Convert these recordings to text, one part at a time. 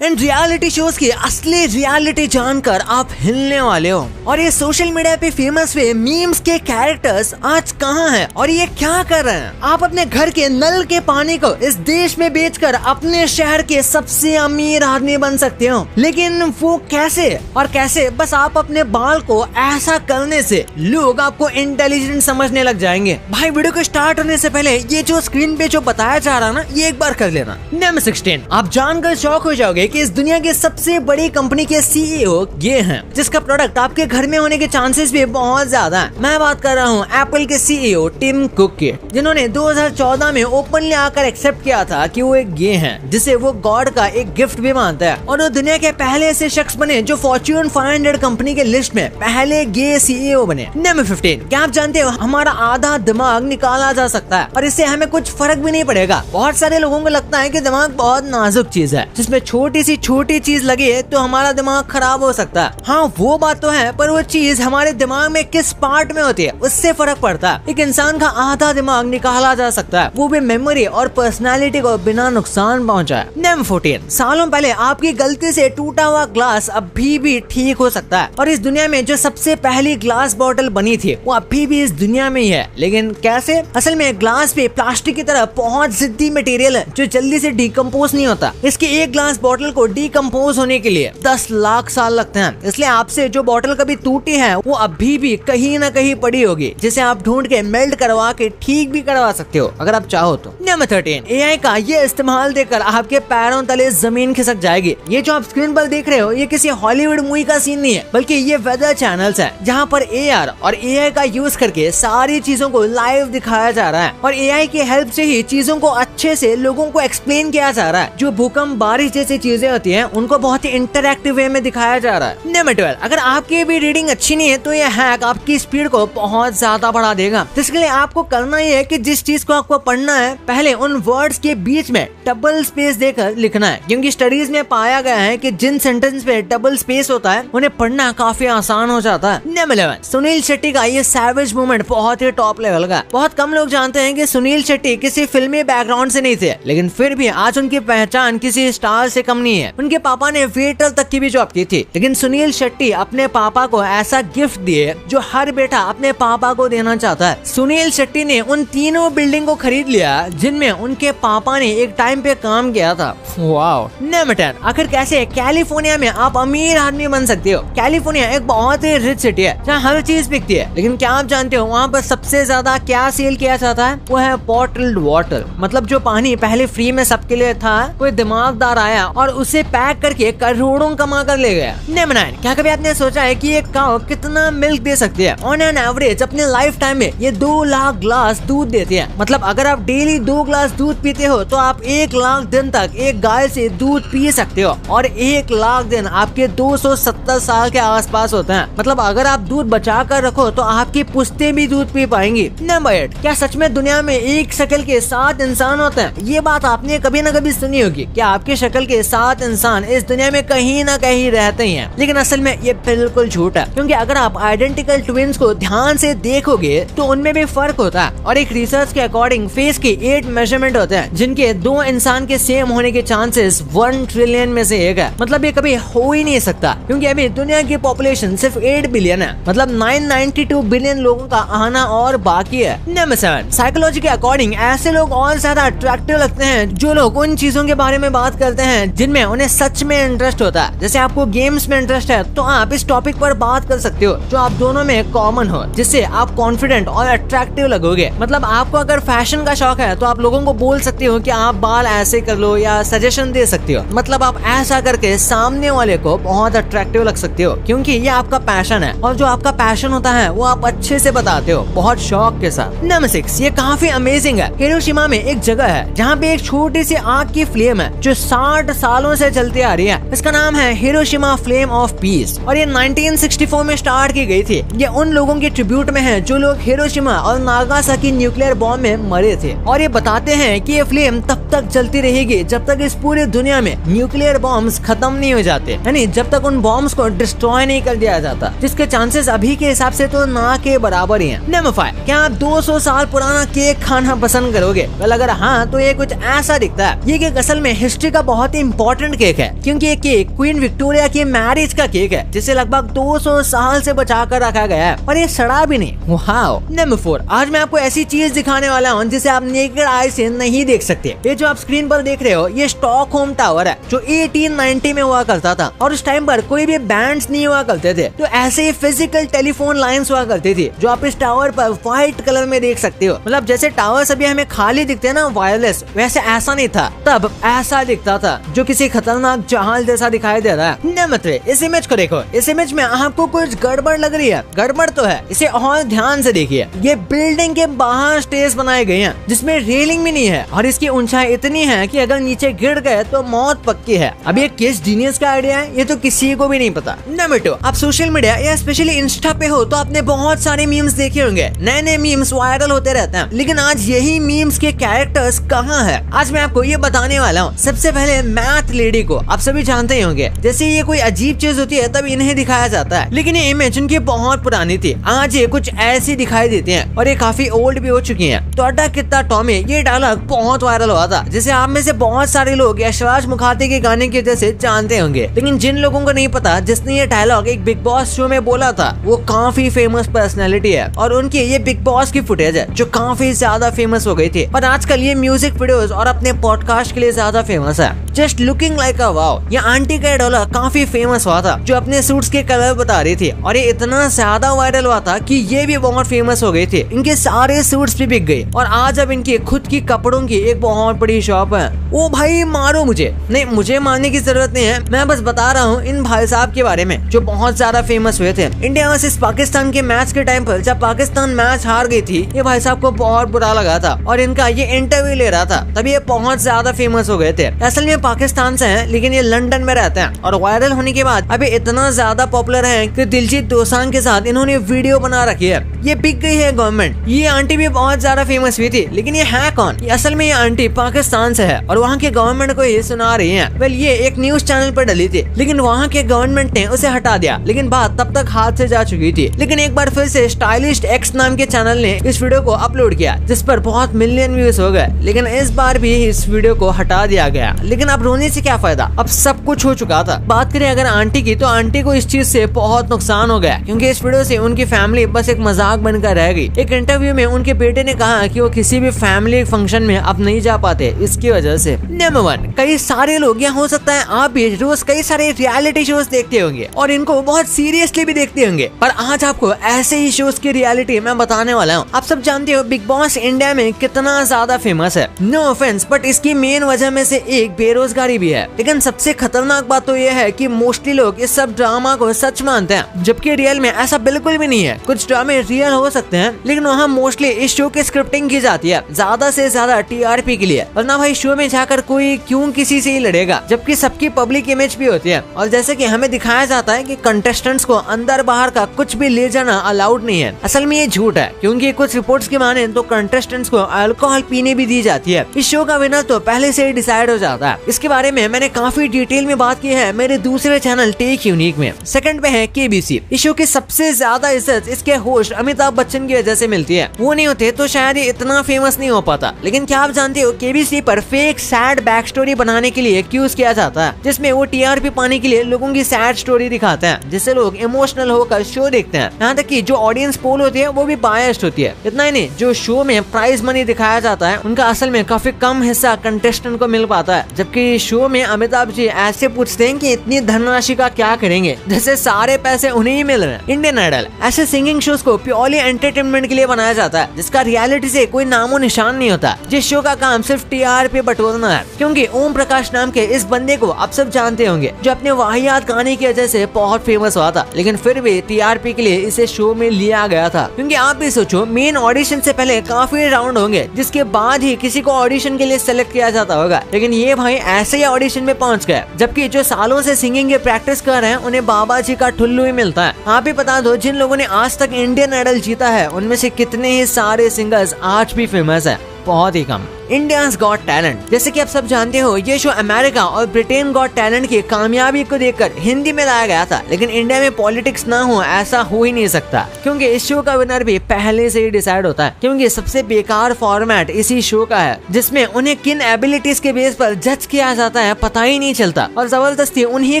In reality shows की असली reality जानकर आप हिलने वाले हो। और ये सोशल मीडिया पे फेमस हुए मीम्स के कैरेक्टर्स आज कहाँ हैं और ये क्या कर रहे हैं। आप अपने घर के नल के पानी को इस देश में बेचकर अपने शहर के सबसे अमीर आदमी बन सकते हो, लेकिन वो कैसे और कैसे? बस आप अपने बाल को ऐसा करने से लोग आपको इंटेलिजेंट समझने लग जाएंगे। भाई वीडियो को स्टार्ट होने से पहले ये जो स्क्रीन पे जो बताया जा रहा है ना, ये एक बार कर लेना। नंबर 16, आप जानकर शॉक हो जाओगे कि इस दुनिया की सबसे बड़ी कंपनी के सीईओ ये हैं, जिसका प्रोडक्ट आपके घर में होने के चांसेस भी बहुत ज्यादा है। मैं बात कर रहा हूँ एप्पल के सीईओ टिम कुक के, जिन्होंने 2014 में ओपनली आकर एक्सेप्ट किया था कि वो एक गे हैं, जिसे वो गॉड का एक गिफ्ट भी मानता है। और वो दुनिया के पहले ऐसे शख्स बने जो फॉर्च्यून 500 कंपनी के लिस्ट में पहले गे सीईओ बने। नंबर 15, क्या आप जानते हो हमारा आधा दिमाग निकाला जा सकता है और इससे हमें कुछ फर्क भी नहीं पड़ेगा। बहुत सारे लोगों को लगता है कि दिमाग बहुत नाजुक चीज है, जिसमें छोटी सी छोटी चीज लगे तो हमारा दिमाग खराब हो सकता है। हाँ वो बात तो है, पर वो चीज हमारे दिमाग में किस पार्ट में होती है उससे फर्क पड़ता है। एक इंसान का आधा दिमाग निकाला जा सकता है, वो भी मेमोरी और पर्सनालिटी को बिना नुकसान पहुंचाए। नंबर 14, सालों पहले आपकी गलती से टूटा हुआ ग्लास अभी भी ठीक हो सकता है। और इस दुनिया में जो सबसे पहली ग्लास बॉटल बनी थी वो अभी भी इस दुनिया में ही है, लेकिन कैसे? असल में ग्लास पे प्लास्टिक की तरह बहुत जिद्दी मटेरियल है जो जल्दी से डिकम्पोज नहीं होता। इसकी एक ग्लास बॉटल को डिकम्पोज होने के लिए 10 लाख साल लगते हैं। इसलिए आपसे जो बॉटल कभी टूटी है वो अभी भी कहीं ना कहीं पड़ी होगी, जिसे आप ढूंढ के मेल्ट करवा के ठीक भी करवा सकते हो अगर आप चाहो तो। नंबर 13, एआई का ये इस्तेमाल देखकर आपके पैरों तले जमीन खिसक जाएगी। ये जो आप स्क्रीन पर देख रहे हो ये किसी हॉलीवुड मूवी का सीन नहीं है, बल्कि ये वेदर चैनल्स है, जहाँ पर एआर और एआई का यूज करके सारी चीजों को लाइव दिखाया जा रहा है। और एआई की हेल्प से ही चीजों को अच्छे से लोगों को एक्सप्लेन किया जा रहा है। जो भूकंप, बारिश जैसी चीजें होती हैं उनको बहुत ही इंटरैक्टिव वे में दिखाया जा रहा है। नंबर 12, अगर आपकी भी रीडिंग अच्छी नहीं है तो ये हैक आपकी स्पीड को बहुत ज्यादा बढ़ा देगा। जिसके लिए आपको करना ये है कि जिस चीज को आपको पढ़ना है पहले उन वर्ड्स के बीच में डबल स्पेस देकर लिखना है, क्योंकि स्टडीज में पाया गया है कि जिन सेंटेंस पे डबल स्पेस होता है उन्हें पढ़ना काफी आसान हो जाता है। नंबर 11, सुनील शेट्टी का ये सैवेज मूवमेंट बहुत ही टॉप लेवल का। बहुत कम लोग जानते हैं कि सुनील शेट्टी किसी फिल्मी बैकग्राउंड से नहीं थे, लेकिन फिर भी आज उनकी पहचान किसी स्टार से कम नहीं है। उनके पापा ने वेटर तक की भी जॉब की थी, लेकिन सुनील शेट्टी अपने पापा को ऐसा गिफ्ट दिए जो हर बेटा अपने पापा को देना चाहता है। सुनील शेट्टी ने उन तीनों बिल्डिंग को खरीद लिया जिनमें उनके पापा ने एक टाइम पे काम किया था। वाओ। नंबर 10, आखिर कैसे कैलिफोर्निया में आप अमीर आदमी बन सकते हो? कैलिफोर्निया एक बहुत ही रिच सिटी है जहाँ हर चीज बिकती है, लेकिन क्या आप जानते हो वहाँ पर सबसे ज्यादा क्या सेल किया जाता है? वो है बॉटल्ड वाटर। मतलब जो पानी पहले फ्री में सबके लिए था, कोई दिमागदार आया और उसे पैक करके करोड़ों कमा कर ले गया। नंबर 9, क्या कभी आपने सोचा है कि एक काऊ कितना मिल्क दे सकती है? ऑन एन एवरेज अपने लाइफ टाइम में ये 2 लाख ग्लास दूध देती है। मतलब अगर आप डेली 2 ग्लास दूध पीते हो तो आप 1 लाख दिन तक एक गाय से दूध पी सकते हो, और 1 लाख दिन आपके 270 साल के आसपास होते हैं। मतलब अगर आप दूध बचा कर रखो तो आपकी पुश्ते भी दूध पी पाएंगी। नंबर 8, क्या सच में दुनिया में एक शक्ल के 7 इंसान होते हैं? ये बात आपने कभी न कभी सुनी होगी कि आपकी शक्ल के 7 इंसान इस दुनिया में कहीं ना कहीं रहते ही हैं, लेकिन असल में ये बिल्कुल झूठ है, क्योंकि अगर आप आइडेंटिकल ट्विन्स को ध्यान से देखोगे तो उनमें भी फर्क होता है। और एक रिसर्च के अकॉर्डिंग फेस के 8 मेजरमेंट होते हैं, जिनके 2 इंसान के सेम होने के चांसेस 1 ट्रिलियन में से 1 है। मतलब ये कभी हो ही नहीं सकता, क्योंकि अभी दुनिया की पॉपुलेशन सिर्फ 8 बिलियन है। मतलब 992 बिलियन लोगों का आना और बाकी है। नंबर 7, साइकोलॉजी के अकॉर्डिंग ऐसे लोग और ज्यादा अट्रैक्टिव लगते हैं जो लोग उन चीजों के बारे में बात करते हैं जिनमें उन्हें सच में इंटरेस्ट होता है। जैसे आपको गेम्स में इंटरेस्ट है तो आप इस टॉपिक पर बात कर सकते हो जो आप दोनों में कॉमन हो, जिससे आप कॉन्फिडेंट और अट्रैक्टिव लगोगे। मतलब आपको अगर फैशन का शौक है तो आप लोगों को बोल सकते हो कि आप बाल ऐसे कर लो, या सजेशन दे सकते हो। मतलब आप ऐसा करके सामने वाले को बहुत अट्रैक्टिव लग सकते हो, क्योंकि ये आपका पैशन है, और जो आपका पैशन होता है वो आप अच्छे से बताते हो, बहुत शौक के साथ। नंबर 6, ये काफी अमेजिंग है। हिरोशिमा में एक जगह है जहाँ पे एक छोटी सी आग की फ्लेम है जो 60 सालों से चलती आ रही है। इसका नाम है हिरोशिमा फ्लेम ऑफ पीस, और ये 1964 में स्टार्ट की गई थी। ये उन लोगों के ट्रिब्यूट में है जो लोग हिरोशिमा और नागासाकी न्यूक्लियर बॉम्ब में मरे थे, और ये बताते हैं कि ये फ्लेम तब तक चलती रहेगी जब तक इस पूरी दुनिया में न्यूक्लियर बॉम्ब्स खत्म नहीं हो जाते, यानी जब तक उन बॉम्ब्स को डिस्ट्रॉय नहीं कर दिया जाता, जिसके चांसेस अभी के हिसाब से तो ना के बराबर ही हैं। नंबर 5, क्या आप 200 साल पुराना केक खाना पसंद करोगे? वेल अगर हाँ तो ये कुछ ऐसा दिखता है। ये केक असल में हिस्ट्री का बहुत ही इम्पोर्टेंट केक है, क्योंकि ये केक क्वीन विक्टोरिया की मैरिज का केक है, जिसे लगभग 200 साल से बचा कर रखा गया है और ये सड़ा भी नहीं। वाओ। नंबर 4, आज मैं आपको ऐसी चीज दिखाने वाला हूँ जिसे आप नेकेड आई से नहीं देख सकते। ये जो आप स्क्रीन पर देख रहे हो ये स्टॉकहोम टावर है, जो 1890 में हुआ करता था और उस टाइम पर कोई भी बैंड्स नहीं हुआ करते थे, तो ऐसे ही फिजिकल टेलीफोन लाइंस हुआ करती थी, जो आप इस टावर पर व्हाइट कलर में देख सकते हो। मतलब जैसे टावर्स अभी हमें खाली दिखते हैं ना वायरलेस, वैसे ऐसा नहीं था, तब ऐसा दिखता था, जो किसी खतरनाक जहाज जैसा दिखाई दे रहा है। नंबर 3, इस इमेज को देखो। इस इमेज में आपको कुछ गड़बड़ लग रही है। गड़बड़ तो है, इसे और ध्यान से देखिए। ये बिल्डिंग के बाहर स्टेज बनाए गए हैं जिसमें रेलिंग भी नहीं है और इसकी ऊंचाई इतनी है कि अगर नीचे गिर गए तो मौत पक्की है। अब ये किस जीनियस का आइडिया है, ये तो किसी को भी नहीं पता। नंबर 2, आप सोशल मीडिया या स्पेशली इंस्टा पे हो तो आपने बहुत सारे मीम्स देखे होंगे। नए नए मीम्स वायरल होते रहते हैं, लेकिन आज यही मीम्स के कैरेक्टर्स कहाँ है, आज मैं आपको ये बताने वाला हूँ। सबसे पहले मैथ लेडी को आप सभी जानते ही होंगे। जैसे ये कोई अजीब चीज होती है तब इन्हें दिखाया जाता है, लेकिन ये इमेज उनकी बहुत पुरानी थी। आज ये कुछ ऐसी दिखाई देती हैं और ये काफी ओल्ड भी हो चुकी हैं। टोटा कितना टॉमी, ये डायलॉग बहुत वायरल हुआ था, जिसे आप में से बहुत सारे लोग यशराज मुखाते के गाने की वजह से जानते होंगे। लेकिन जिन लोगों को नहीं पता, जिसने ये डायलॉग एक बिग बॉस शो में बोला था, वो काफी फेमस पर्सनैलिटी है और उनकी ये बिग बॉस की फुटेज है जो काफी ज्यादा फेमस हो गई थी। और आजकल ये म्यूजिक वीडियोस और अपने पॉडकास्ट के लिए ज्यादा फेमस है। जस्ट लुकिंग लाइक अ वाव, ये आंटी का डायलॉग काफी फेमस हुआ था, जो अपने सूट्स के कलर बता रही थी और ये इतना ज्यादा वायरल हुआ था कि ये भी बहुत फेमस हो गई थी। इनके सारे सूट्स भी बिक गए और आज अब इनकी खुद की कपड़ों की एक बहुत बड़ी शॉप है। ओ भाई मारो मुझे, नहीं मुझे मारने की जरूरत नहीं है, मैं बस बता रहा हूँ इन भाई साहब के बारे में जो बहुत ज्यादा फेमस हुए थे। इंडिया वर्सेस पाकिस्तान के मैच के टाइम पर जब पाकिस्तान मैच हार गई थी, ये भाई साहब को बहुत बुरा लगा था और इनका ये इंटरव्यू ले रहा था, तभी ये बहुत ज्यादा फेमस हो गए थे। असल में पाकिस्तान से हैं, लेकिन ये लंदन में रहते हैं और वायरल होने के बाद अभी इतना ज्यादा पॉपुलर है कि दिलजीत दोसांझ के साथ इन्होंने वीडियो बना रखी है। ये बिक गई है गवर्नमेंट। ये आंटी भी बहुत ज्यादा फेमस हुई थी, लेकिन ये है कौन? ये असल में ये आंटी पाकिस्तान से है और वहाँ के गवर्नमेंट को ये सुना रही है। वेल ये एक न्यूज चैनल पर डली थी, लेकिन वहाँ के गवर्नमेंट ने उसे हटा दिया, लेकिन बात तब तक हाथ से जा चुकी थी। लेकिन एक बार फिर से स्टाइलिस्ट एक्स नाम के चैनल ने इस वीडियो को अपलोड किया, जिस पर बहुत मिलियन व्यूज हो गए, लेकिन इस बार भी इस वीडियो को हटा दिया गया। लेकिन अब रोने से क्या फायदा, अब सब कुछ हो चुका था। बात करें अगर आंटी की, तो आंटी को इस चीज से बहुत नुकसान हो गया, क्योंकि इस वीडियो से उनकी फैमिली बस एक मजाक बनकर रह गई। एक इंटरव्यू में उनके बेटे ने कहा कि वो किसी भी फैमिली फंक्शन में अब नहीं जा पाते इसकी वजह से। नंबर 1, कई सारे लोग, या हो सकता है आप भी रोज कई सारे रियलिटी शोज देखते होंगे और इनको बहुत सीरियसली भी देखते होंगे, पर आज आपको ऐसे ही शोज की रियलिटी मैं बताने वाला हूँ। आप सब जानते हो बिग बॉस इंडिया में कितना ज्यादा फेमस है। नो ऑफेंस, बट इसकी मेन वजह में से एक बेरोजगारी भी है। लेकिन सबसे खतरनाक बात तो यह है कि मोस्टली लोग इस सब ड्रामा को सच मानते हैं, जबकि रियल में ऐसा बिल्कुल भी नहीं है। कुछ ड्रामे रियल हो सकते हैं, लेकिन वहाँ मोस्टली इस शो की स्क्रिप्टिंग की जाती है ज्यादा से ज्यादा टीआरपी के लिए, वरना भाई शो में जाकर कोई क्यों किसी से ही लड़ेगा, जबकि सबकी पब्लिक इमेज भी होती है। और जैसे कि हमें दिखाया जाता है कि कंटेस्टेंट्स को अंदर बाहर का कुछ भी ले जाना अलाउड नहीं है। असल में ये झूठ है, क्योंकि कुछ रिपोर्ट्स की माने तो कंटेस्टेंट्स को अल्कोहल पीने भी दी जाती है। इस शो का विनर तो पहले से ही डिसाइड हो जाता है। इसके बारे में मैंने काफी डिटेल में बात की है मेरे दूसरे चैनल टेक यूनिक में। सेकंड पे है केबीसी। इस शो की सबसे ज्यादा इज्जत इसके होस्ट अमिताभ बच्चन की वजह से मिलती है। वो नहीं होते तो शायद ये इतना फेमस नहीं हो पाता। लेकिन क्या आप जानते हो केबीसी पर फेक सैड बैक स्टोरी बनाने के लिए एक्यूज किया जाता है, जिसमें वो टीआरपी पाने के लिए लोगों की सैड स्टोरी दिखाते हैं, जिससे लोग इमोशनल होकर शो देखते हैं। यहाँ तक कि जो ऑडियंस पोल होती है वो भी बायस्ड होती है। इतना ही नहीं, जो शो में प्राइज मनी दिखाया जाता है उनका असल में काफी कम हिस्सा कंटेस्टेंट को मिल पाता है, जबकि शो में अमिताभ जी ऐसे पूछते हैं कि इतनी धनराशि का क्या करेंगे, जैसे सारे पैसे उन्हें ही मिल रहे हैं। इंडियन आइडल ऐसे सिंगिंग शोज को प्योरली एंटरटेनमेंट के लिए बनाया जाता है, जिसका रियलिटी से कोई नामो निशान नहीं होता। जिस शो का काम सिर्फ टीआरपी बटोरना है, क्योंकि ओम प्रकाश नाम के इस बंदे को आप सब जानते होंगे, जो अपने वाहियात गाने की वजह से बहुत फेमस हुआ था, लेकिन फिर भी टीआरपी के लिए इसे शो में लिया गया था। क्योंकि आप भी सोचो, मेन ऑडिशन से पहले काफी राउंड होंगे, जिसके बाद ही किसी को ऑडिशन के लिए सेलेक्ट किया जाता होगा, लेकिन ये भाई ऐसे ही ऑडिशन में पहुंच गए, जबकि जो सालों से सिंगिंग की प्रैक्टिस कर रहे हैं उन्हें बाबा जी का ठुल्लू ही मिलता है। आप भी बता दो, जिन लोगों ने आज तक इंडियन आइडल जीता है उनमें से कितने ही सारे सिंगर्स आज भी फेमस है। बहुत ही कम। इंडियाज गॉट टैलेंट, जैसे कि आप सब जानते हो, ये शो अमेरिका और ब्रिटेन गॉट टैलेंट की कामयाबी को देखकर हिंदी में लाया गया था, लेकिन इंडिया में पॉलिटिक्स ना हो ऐसा हो ही नहीं सकता, क्योंकि इस शो का विनर भी पहले से ही डिसाइड होता है, क्योंकि सबसे बेकार फॉर्मेट इसी शो का है, जिसमें उन्हें किन एबिलिटीज के बेस पर जज किया जाता है पता ही नहीं चलता, और जबरदस्ती उन्हीं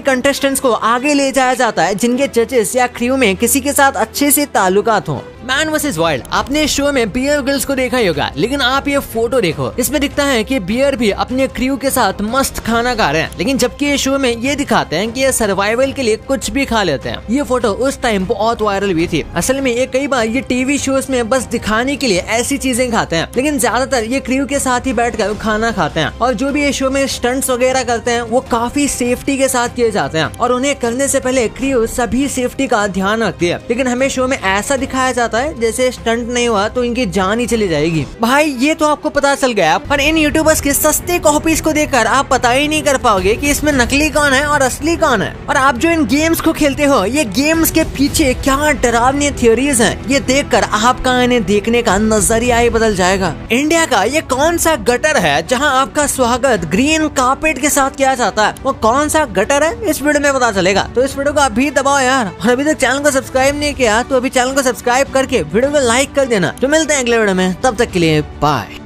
कंटेस्टेंट्स को आगे ले जाया जाता है जिनके जजेस या क्रू में किसी के साथ अच्छे से ताल्लुकात हो। मैन वर्सेस वाइल्ड, आपने शो में बियर ग्रिल्स को देखा ही होगा, लेकिन आप ये फोटो देखो, इसमें दिखता है कि बियर भी अपने क्रू के साथ मस्त खाना खा रहे हैं, लेकिन जबकि ये शो में ये दिखाते हैं कि ये सर्वाइवल के लिए कुछ भी खा लेते हैं। ये फोटो उस टाइम बहुत वायरल हुई थी। असल में ये कई बार ये टीवी शोज में बस दिखाने के लिए ऐसी चीजें खाते हैं, लेकिन ज्यादातर ये क्रू के साथ ही बैठकर खाना खाते हैं, और जो भी ये शो में स्टंट्स वगैरह करते हैं वो काफी सेफ्टी के साथ किए जाते हैं, और उन्हें करने से पहले क्रू सभी सेफ्टी का ध्यान रखती है। लेकिन हमें शो में ऐसा दिखाया जाता है जैसे स्टंट नहीं हुआ तो इनकी जान ही चली जाएगी। भाई ये तो आपको पता चल गया, पर इन यूट्यूबर्स के सस्ते कॉपीज को देखकर आप पता ही नहीं कर पाओगे कि इसमें नकली कौन है और असली कौन है। और आप जो इन गेम्स को खेलते हो, ये गेम्स के पीछे क्या डरावनी थियोरीज हैं, ये देखकर आपका इन्हें देखने का नजरिया ही बदल जाएगा। इंडिया का ये कौन सा गटर है जहां आपका स्वागत ग्रीन कार्पेट के साथ किया जाता है? वो कौन सा गटर है इस वीडियो में पता चलेगा, तो इस वीडियो को अभी दबाओ यार, और अभी तक चैनल को सब्सक्राइब नहीं किया तो अभी चैनल को सब्सक्राइब करके वीडियो को लाइक कर देना। तो मिलते हैं अगले वीडियो में, तब तक के लिए बाय।